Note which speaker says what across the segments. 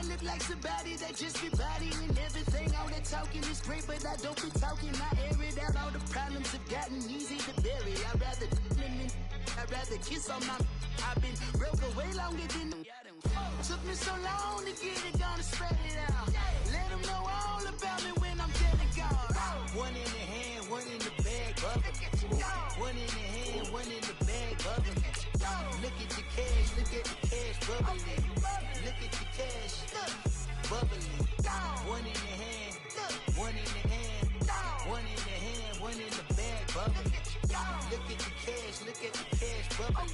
Speaker 1: I look like somebody that just be bodying everything. All that talking is great, but I don't be talking. I air it out. All the problems have gotten easy to bury. I'd rather kiss on my. I've been broke away longer than. Took me so long to get it, gonna spread it out. Let them know all about me when I'm dead and gone. One in the hand, one in the bag, bubbling. One in the hand, one in the bag, bubbling. Look at the cash, look at the cash, bubbling. Look at the cash, bubbling. One in the hand, one in the hand, one in the hand, one in the bag, bubbling. Look at the cash, look at the cash, bubbling.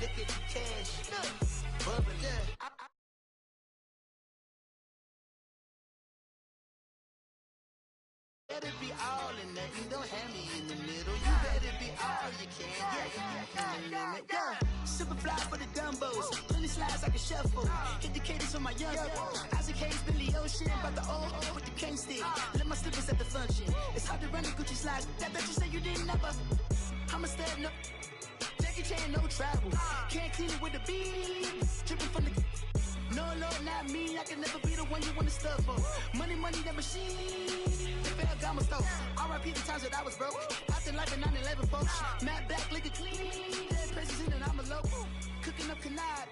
Speaker 1: Look at the cash, bubbling. Better be all in nothing, don't have me in the middle. You better be all you can. Yeah. Super fly for the Dumbos. Plenty slides like a shuffle. Hit the cadence on my young. Isaac Hayes, Billy Ocean. But the old with the cane stick. Let my slippers at the function. It's hard to run the Gucci slides. That you say you didn't never. I'm a stab, no. Jackie Chan, no travel. Can't clean it with the beat. Dripping from the. No, Lord, not me. I can never be the one you want to stuff for. Money, that machine. Got my stove. R.I.P. the times that I was broke. Acting like a 9/11 folks. Matte black, liquor clean. Dead presses in and I'm a local. Cooking up canard.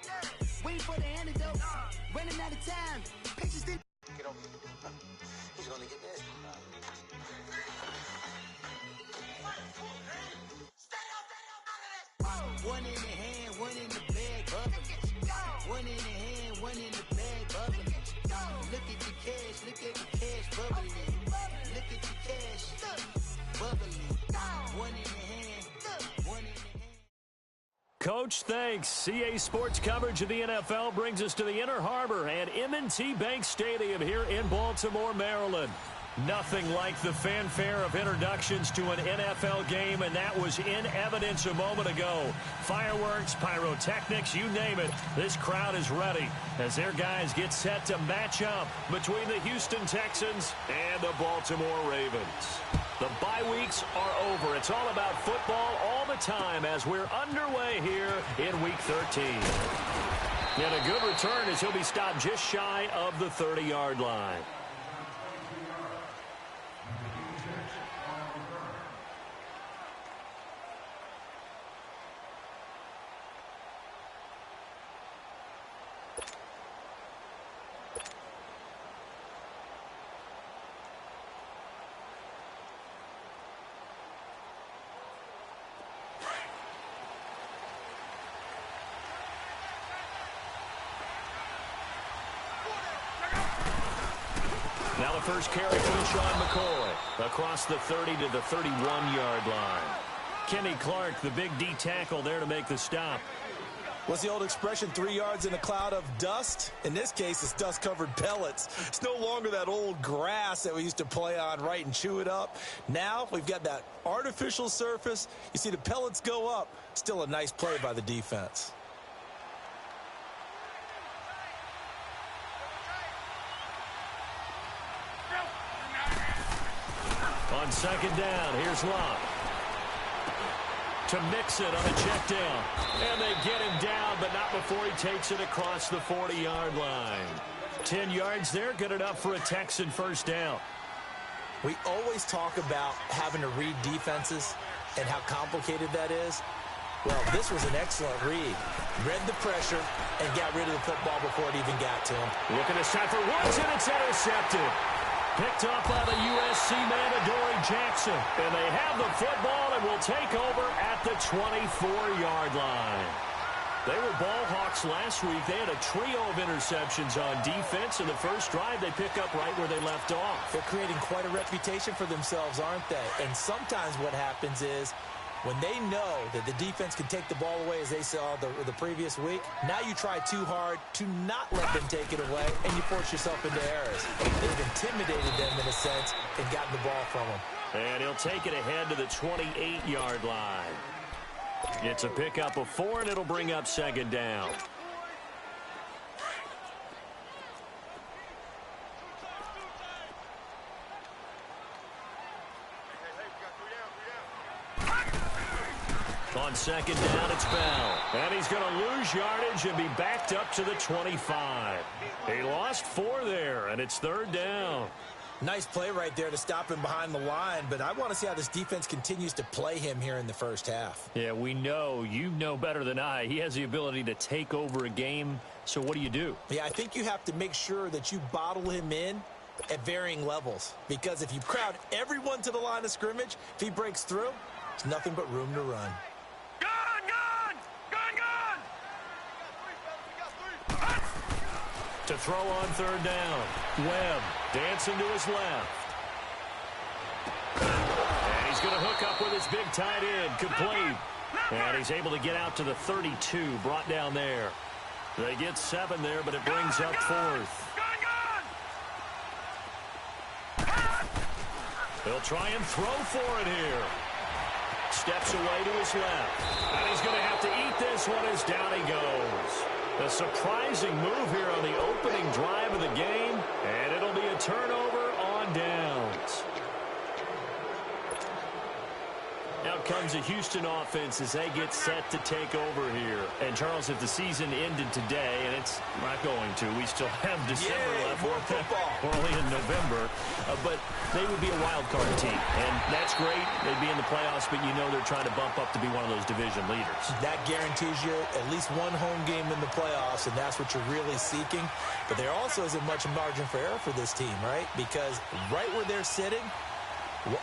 Speaker 1: Waiting for the antidote. Running out of time. Patience didn't. Get over. He's gonna get this. One in the hand, one in the bag, bubbling. One in the hand, one in the bag, bubbling. Look at the cash, look at the cash, bubbling. Look at the cash, bubbling. One in the hand, one in the hand.
Speaker 2: Coach, thanks. CA Sports coverage of the NFL brings us to the Inner Harbor and M&T Bank Stadium here in Baltimore, Maryland. Nothing like the fanfare of introductions to an NFL game, and that was in evidence a moment ago. Fireworks, pyrotechnics, you name it. This crowd is ready as their guys get set to match up between the Houston Texans and the Baltimore Ravens. The bye weeks are over. It's all about football all the time as we're underway here in Week 13. And a good return as he'll be stopped just shy of the 30-yard line. Now the first carry for Sean McCoy across the 30 to the 31-yard line. Kenny Clark, the big D tackle there to make the stop.
Speaker 3: What's the old expression, 3 yards in a cloud of dust? In this case, it's dust-covered pellets. It's no longer that old grass that we used to play on, right, and chew it up. Now we've got that artificial surface. You see the pellets go up. Still a nice play by the defense.
Speaker 2: On second down, here's Locke. To mix it on a check down. And they get him down, but not before he takes it across the 40-yard line. 10 yards there, good enough for a Texan first down.
Speaker 3: We always talk about having to read defenses and how complicated that is. Well, this was an excellent read. Read the pressure and got rid of the football before it even got to him.
Speaker 2: Looking to shot for Woods, and it's intercepted. Picked up by the USC man, Adoree Jackson. And they have the football and will take over at the 24-yard line. They were ball hawks last week. They had a trio of interceptions on defense. In the first drive, they pick up right where they left off.
Speaker 3: They're creating quite a reputation for themselves, aren't they? And sometimes what happens is when they know that the defense can take the ball away, as they saw the previous week, now you try too hard to not let them take it away, and you force yourself into errors. They've intimidated them in a sense and gotten the ball from them.
Speaker 2: And he'll take it ahead to the 28-yard line. It's a pickup of 4, and it'll bring up second down. On On second down, it's Bell. And he's going to lose yardage and be backed up to the 25. He lost 4 there, and it's third down.
Speaker 3: Nice play right there to stop him behind the line, but I want to see how this defense continues to play him here in the first half.
Speaker 2: Yeah, we know. You know better than I. He has the ability to take over a game, so what do?
Speaker 3: Yeah, I think you have to make sure that you bottle him in at varying levels, because if you crowd everyone to the line of scrimmage, if he breaks through, there's nothing but room to run.
Speaker 2: To throw on third down. Webb dancing to his left. And he's going to hook up with his big tight end. Complete. And he's able to get out to the 32. Brought down there. They get 7 there, but it brings up 4th. He'll try and throw for it here. Steps away to his left. And he's going to have to eat this one as down he goes. A surprising move here on the opening drive of the game, and it'll be a turnover on downs. Out comes the Houston offense as they get set to take over here. And, Charles, if the season ended today, and it's not going to, we still have December left.
Speaker 3: More football.
Speaker 2: We're only in November. But they would be a wild card team. And that's great. They'd be in the playoffs, but you know they're trying to bump up to be one of those division leaders.
Speaker 3: That guarantees you at least one home game in the playoffs, and that's what you're really seeking. But there also isn't much margin for error for this team, right? Because right where they're sitting,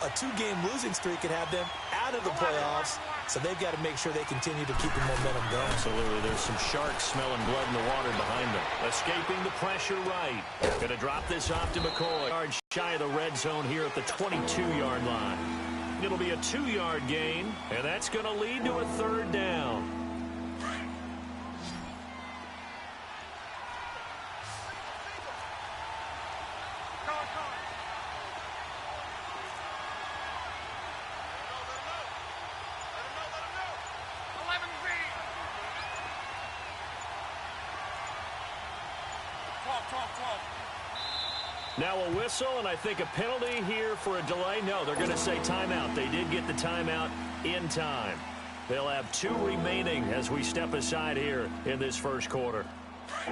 Speaker 3: a 2-game losing streak could have them out of the playoffs, so they've got to make sure they continue to keep the momentum going.
Speaker 2: Absolutely. There's some sharks smelling blood in the water behind them. Escaping the pressure right. Going to drop this off to McCoy. Yard shy of the red zone here at the 22-yard line. It'll be a 2-yard gain, and that's going to lead to a third down. Now a whistle, and I think a penalty here for a delay. No, they're going to say timeout. They did get the timeout in time. They'll have 2 remaining as we step aside here in this first quarter.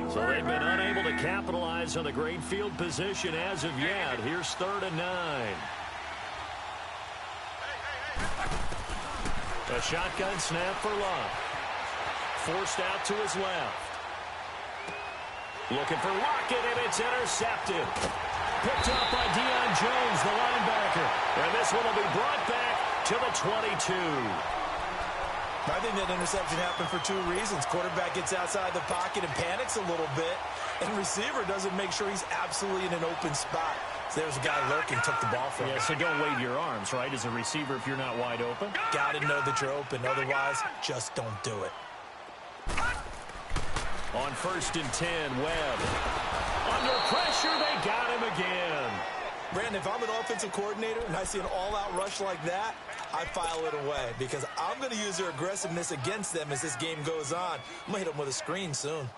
Speaker 2: So they've been unable to capitalize on the great field position as of yet. Here's 3rd and 9. A shotgun snap for Love. Forced out to his left. Looking for Lockett, and it's intercepted. Picked up by Deion Jones, the linebacker. And this one will be brought back to the 22.
Speaker 3: I think that interception happened for 2 reasons. Quarterback gets outside the pocket and panics a little bit, and receiver doesn't make sure he's absolutely in an open spot. So there's a guy lurking, took the ball from him.
Speaker 2: Yeah, so don't wave your arms, right, as a receiver if you're not wide open.
Speaker 3: Got to know that you're open. Otherwise, just don't do it.
Speaker 2: On 1st and 10, Webb. Under pressure, they got him again.
Speaker 3: Brandon, if I'm an offensive coordinator and I see an all-out rush like that, I file it away because I'm going to use their aggressiveness against them as this game goes on. I'm going to hit them with a screen soon.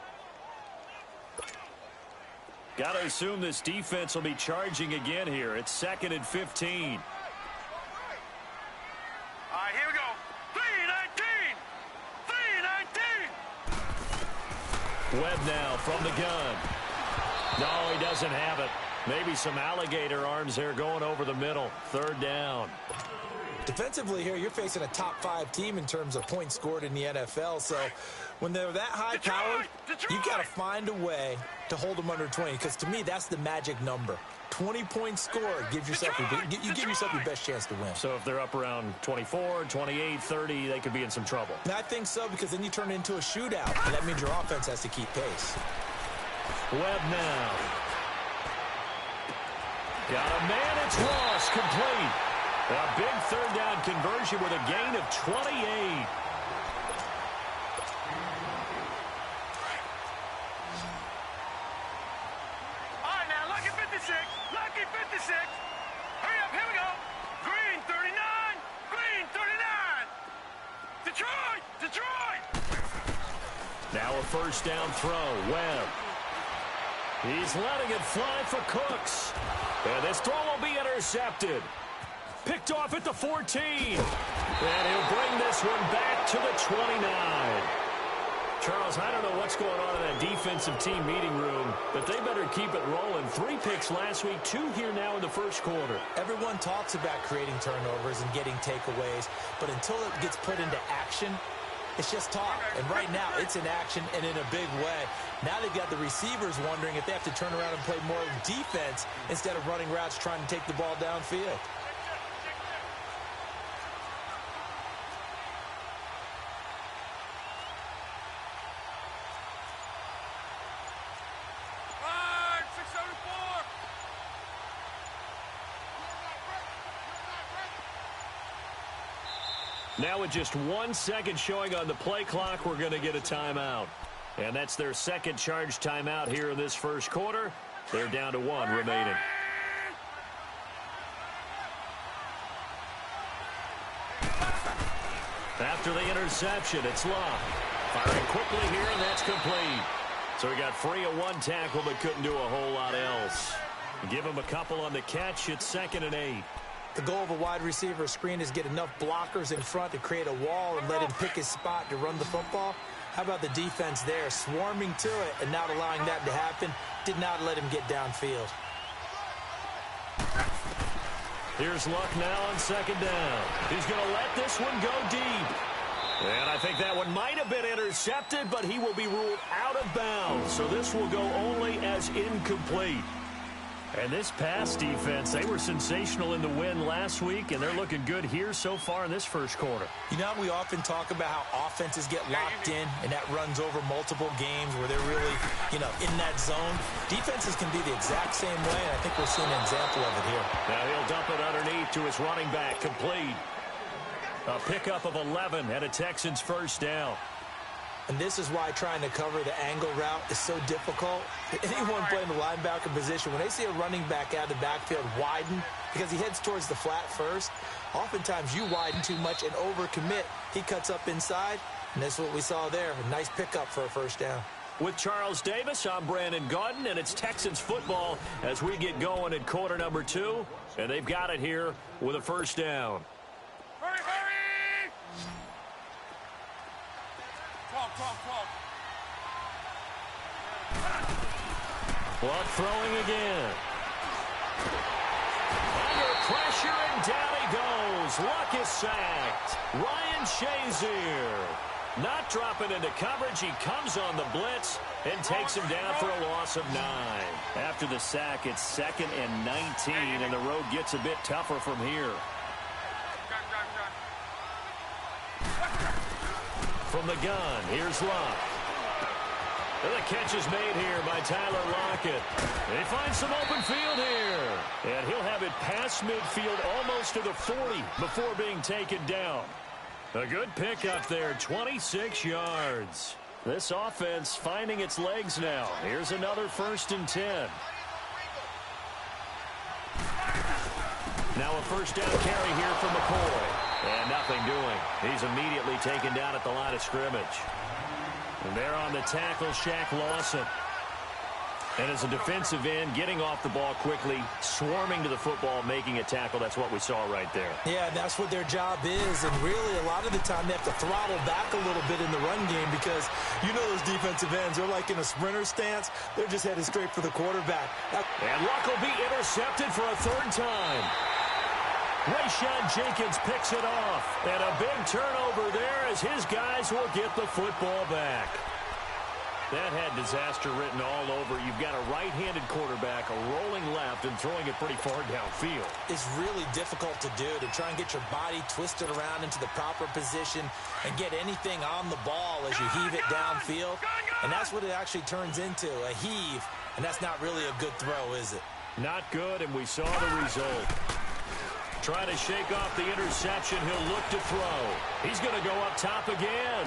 Speaker 2: Got to assume this defense will be charging again here. It's 2nd and 15.
Speaker 4: All right, here we go. 3-19. 3-19.
Speaker 2: Webb now from the gun. No, he doesn't have it. Maybe some alligator arms there going over the middle. 3rd down.
Speaker 3: Defensively here, you're facing a top 5 team in terms of points scored in the NFL. So when they're that high-powered, you got to find a way to hold them under 20. Because to me, that's the magic number. 20 points scored gives yourself you give yourself your best chance to win.
Speaker 2: So if they're up around 24, 28, 30, they could be in some trouble.
Speaker 3: And I think so, because then you turn it into a shootout, and that means your offense has to keep pace.
Speaker 2: Webb now. Got a man, it's Ross, complete. A big 3rd down conversion with a gain of 28.
Speaker 4: All right, now, lucky 56. Lucky 56. Hurry up, here we go. Green 39. Green 39. Detroit. Detroit.
Speaker 2: Now a 1st down throw. Webb. He's letting it fly for Cooks. And this throw will be intercepted. Picked off at the 14. And he'll bring this one back to the 29. Charles, I don't know what's going on in that defensive team meeting room, but they better keep it rolling. 3 picks last week, 2 here now in the first quarter.
Speaker 3: Everyone talks about creating turnovers and getting takeaways, but until it gets put into action, it's just talk. And right now, it's in action and in a big way. Now they've got the receivers wondering if they have to turn around and play more defense instead of running routes trying to take the ball downfield.
Speaker 2: Now with just 1 second showing on the play clock, we're going to get a timeout. And that's their second charge timeout here in this first quarter. They're down to 1 remaining. After the interception, it's Luck. Firing quickly here, and that's complete. So he got free of 1 tackle, but couldn't do a whole lot else. Give him a couple on the catch. It's 2nd and 8.
Speaker 3: The goal of a wide receiver screen is get enough blockers in front to create a wall and let him pick his spot to run the football. How about the defense there, swarming to it and not allowing that to happen? Did not let him get downfield.
Speaker 2: Here's Luck now on 2nd down. He's going to let this one go deep. And I think that one might have been intercepted, but he will be ruled out of bounds. So this will go only as incomplete. And this pass defense, they were sensational in the win last week, and they're looking good here so far in this first quarter.
Speaker 3: You know, we often talk about how offenses get locked in, and that runs over multiple games where they're really, in that zone. Defenses can be the exact same way, and I think we're seeing an example of it here.
Speaker 2: Now he'll dump it underneath to his running back, complete. A pickup of 11 and a Texans first down.
Speaker 3: And this is why trying to cover the angle route is so difficult. Anyone playing the linebacker position, when they see a running back out of the backfield widen, because he heads towards the flat first, oftentimes you widen too much and overcommit. He cuts up inside, and that's what we saw there. A nice pickup for a first down.
Speaker 2: With Charles Davis, I'm Brandon Gaudin, and it's Texans football as we get going at quarter number 2. And they've got it here with a first down.
Speaker 4: Hurry, hurry! Talk.
Speaker 2: Luck throwing again. Under pressure, and down he goes. Luck is sacked. Ryan Shazier not dropping into coverage. He comes on the blitz and takes him down for a loss of 9. After the sack, it's 2nd and 19, and the road gets a bit tougher from here. From the gun, here's Luck. And the catch is made here by Tyler Lockett. And he finds some open field here. And he'll have it past midfield almost to the 40 before being taken down. A good pickup there, 26 yards. This offense finding its legs now. Here's another 1st and 10. Now a first down carry here from McCoy. And nothing doing. He's immediately taken down at the line of scrimmage. And there on the tackle, Shaq Lawson. And as a defensive end, getting off the ball quickly, swarming to the football, making a tackle. That's what we saw right there.
Speaker 3: Yeah, that's what their job is. And really, a lot of the time, they have to throttle back a little bit in the run game because, those defensive ends, they're like in a sprinter stance. They're just headed straight for the quarterback.
Speaker 2: And Luck will be intercepted for a 3rd time. Rayshon Jenkins picks it off. And a big turnover there as his guys will get the football back. That had disaster written all over. You've got a right-handed quarterback, a rolling left, and throwing it pretty far downfield.
Speaker 3: It's really difficult to do, to try and get your body twisted around into the proper position and get anything on the ball as you heave it downfield. And that's what it actually turns into, a heave. And that's not really a good throw, is it?
Speaker 2: Not good, and we saw the result. Trying to shake off the interception. He'll look to throw. He's going to go up top again.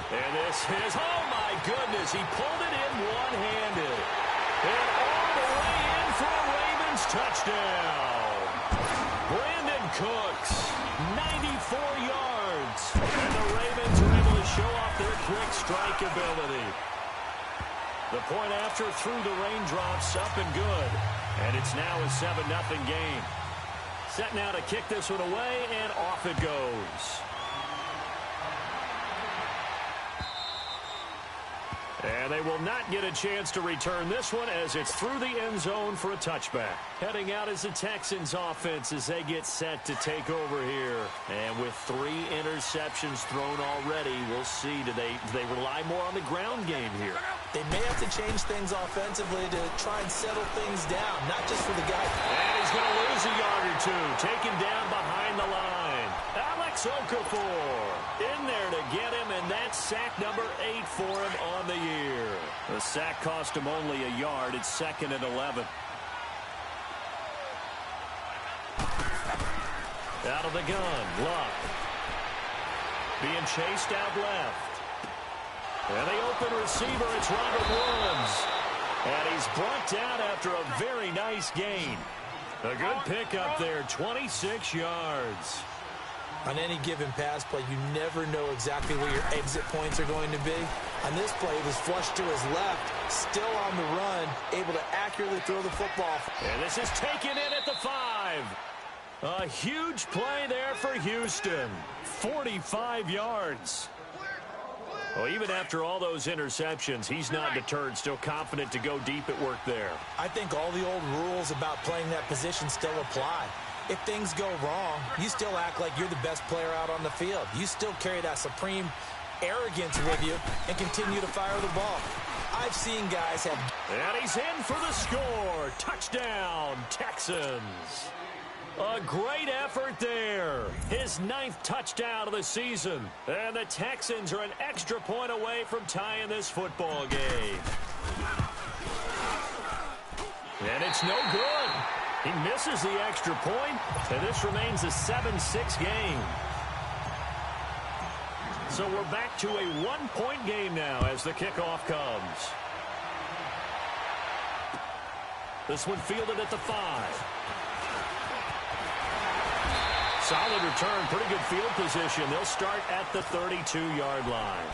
Speaker 2: And this is, oh my goodness, he pulled it in one-handed. And all the way in for a Ravens touchdown. Brandon Cooks, 94 yards. And the Ravens are able to show off their quick strike ability. The point after through the raindrops, up and good. And it's now a 7-0 game. Set now to kick this one away, and off it goes. And they will not get a chance to return this one as it's through the end zone for a touchback. Heading out is the Texans offense as they get set to take over here. And with 3 interceptions thrown already, we'll see. Do they rely more on the ground game here?
Speaker 3: They may have to change things offensively to try and settle things down, not just for the guy.
Speaker 2: And he's going to lose a yard or 2. Taken down behind the line. Alex Okafor in there to get him, and that's sack number 8 for him on the year. The sack cost him only a yard. It's 2nd and 11. Out of the gun, Luck. Being chased out left. And the open receiver, it's Robert Woods. And he's brought down after a very nice gain. A good pickup there, 26 yards.
Speaker 3: On any given pass play, you never know exactly where your exit points are going to be. On this play, he was flushed to his left, still on the run, able to accurately throw the football.
Speaker 2: And this is taken in at the 5. A huge play there for Houston. 45 yards. Well, even after all those interceptions, he's not deterred, still confident to go deep at work there.
Speaker 3: I think all the old rules about playing that position still apply. If things go wrong, you still act like you're the best player out on the field. You still carry that supreme arrogance with you and continue to fire the ball. I've seen guys have...
Speaker 2: And he's in for the score. Touchdown, Texans. A great effort there. His 9th touchdown of the season. And the Texans are an extra point away from tying this football game. And it's no good. He misses the extra point, and this remains a 7-6 game. So we're back to a 1-point game now as the kickoff comes. This one fielded at the 5. Solid return, pretty good field position. They'll start at the 32-yard line.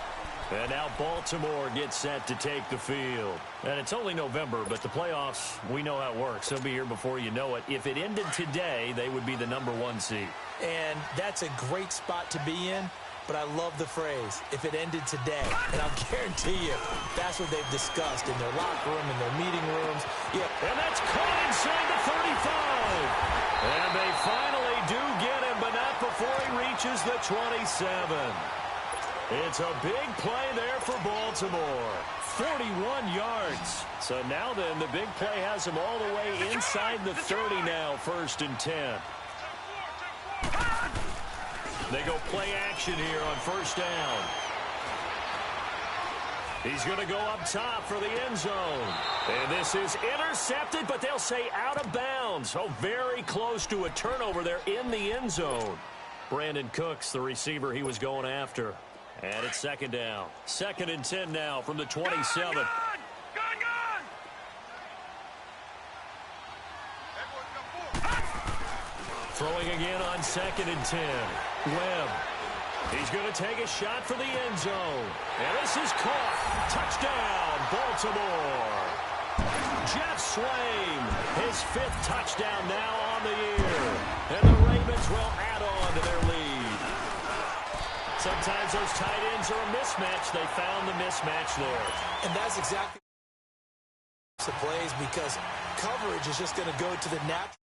Speaker 2: And now Baltimore gets set to take the field. And it's only November, but the playoffs, we know how it works. They'll be here before you know it. If it ended today, they would be the number 1 seed.
Speaker 3: And that's a great spot to be in, but I love the phrase, if it ended today. And I'll guarantee you, that's what they've discussed in their locker room, in their meeting rooms. Yeah.
Speaker 2: And that's caught inside the 35. And they finally do get him, but not before he reaches the 27. It's a big play there for Baltimore. 41 yards. So now then, the big play has him all the way inside the 30 now, 1st and 10. They go play action here on 1st down. He's going to go up top for the end zone. And this is intercepted, but they'll say out of bounds. Oh, very close to a turnover there in the end zone. Brandon Cooks, the receiver he was going after. And it's 2nd down. 2nd and 10 now from the 27.
Speaker 4: Gun!
Speaker 2: Throwing again on 2nd and 10. Webb. He's going to take a shot for the end zone. And this is caught. Touchdown, Baltimore. Jeff Swain, his 5th touchdown now on the year. And the Ravens will add on to their lead. Sometimes those tight ends are a mismatch. They found the mismatch there.
Speaker 3: And that's exactly the plays, because coverage is just going to go to the natural.